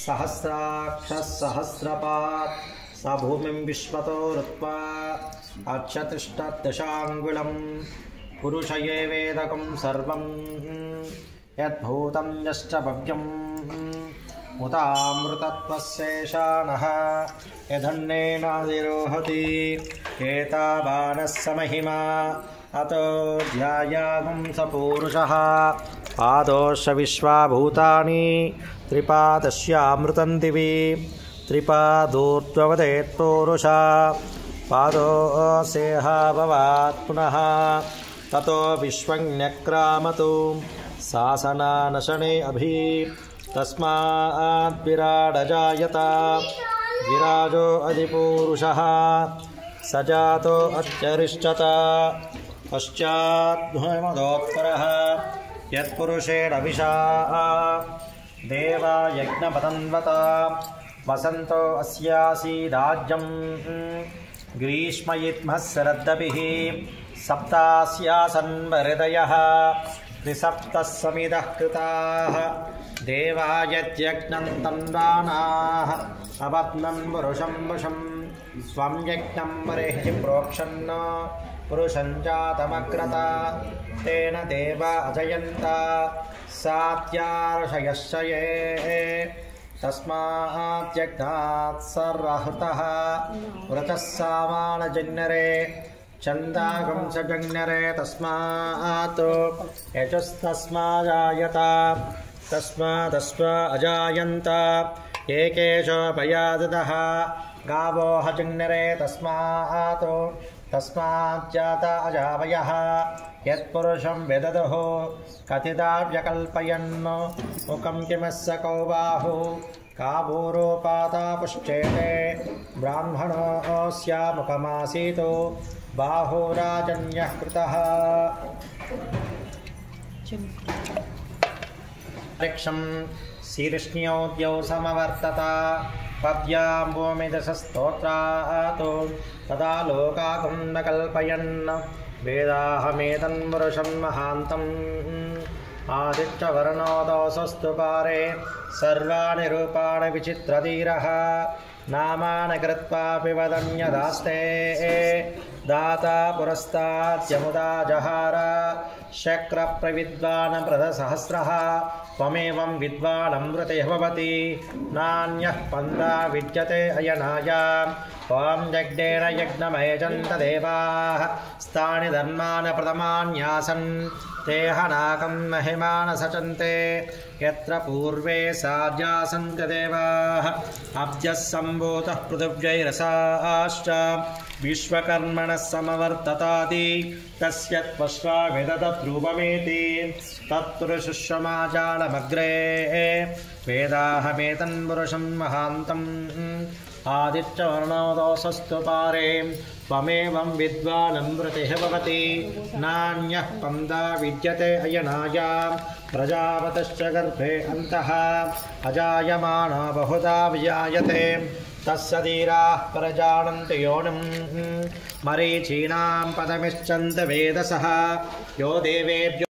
सहस्राक्षः सहस्रपात् स भूमिं विश्वतो ऋत्वा अक्षतिष्ठदशाङ्गुलं पुरुष ये वेदकं सर्वं यद्भूतं यश्च भव्यं मुतामृतत्वस्येषाणः यदन्नेनाधिरोहति एतावानः स महिमा अतो ध्यायागुं स पूरुषः पादोश विश्वाभूतानि त्रिपादस्यामृतं दिवि त्रिपादोर्ध्ववदेत् पूरुषा पादोऽसेह भवात् पुनः ततो विश्वज्ञक्रामतु सासनानशने अभि तस्मात् विराडजायत विराजो अधिपूरुषः स जातो अत्यरिष्टत पश्चाद्भुवनोत्परः यत्पुरुषेण विशा देवा यज्ञपतन्वत वसन्तो अस्यासीदाज्यं ग्रीष्मयित्मः शरद्दभिः सप्तास्यासन् हृदयः त्रिसप्तः समिदः कृताः देवा यज्ञं तन्वानाः अवत्नं पुरुषं वशं स्वं यज्ञं बर्हिः प्रोक्षन् पुरुषं जातमग्रता तेन देवा अजयन्त सात्यार्षयश्च ये तस्मात् यज्ञात् सर्वहृतः व्रतः सामानजन्यरे छन्दागं च जन्यरे तस्मात् यजस्तस्माजायत तस्मादस्मा अजायन्त एकेशोपयादतः गावो हजन्यरे तस्मात् तस्माज्जात अजावयः यत्पुरुषं वेददुः कथिता व्यकल्पयन् मुखं किमस्य कौ बाहु काभूरोपाता पुश्चेते ब्राह्मणोऽस्य मुखमासीतो बाहुराजन्यः कृतः वृक्षं शीर्ष्ण्योद्यौ समवर्तत पद्यां भूमिदशस्तोत्रात् तदा लोकाकुं कल्पयन् वेदाहमेतं पुरुषं महान्तम् आदित्यवर्णोदोषस्तु पारे सर्वाणि रूपाणि विचित्रधीरः नामानि कृत्वापि वदन्यदास्ते दाता पुरस्ताद्यमुदा जहार शक्रप्रविद्वान् प्रथसहस्रः त्वमेवं विद्वानमृतिः भवति नान्यः पन्था विद्यते अयनाय त्वां यज्ञेन यज्ञमयजन्त देवाः स्थानि धर्मान् प्रथमान्यासन् ते हनाकं महिमान सचन्ते यत्र पूर्वे सार्यासन् देवाः अब्जः सम्भूतः पृथिव्यैरसाश्च विश्वकर्मणः समवर्तताति तस्य त्वश्वा वेदतद्रूपमेति तत्पुरुषमाजालमग्रे वेदाहमेतं पुरुषं महान्तम् आदित्यवर्णोदोषस्तु पारे त्वमेवं विद्वानमृतिः भवति नान्यः पन्था विद्यते अयनाय प्रजापतश्च गर्भे अन्तः अजायमानो बहुधा विजायते तस्य धीराः प्रजानन्ति योनिं मरीचीनां पदमिच्छन्ति वेदसः यो देवेभ्यो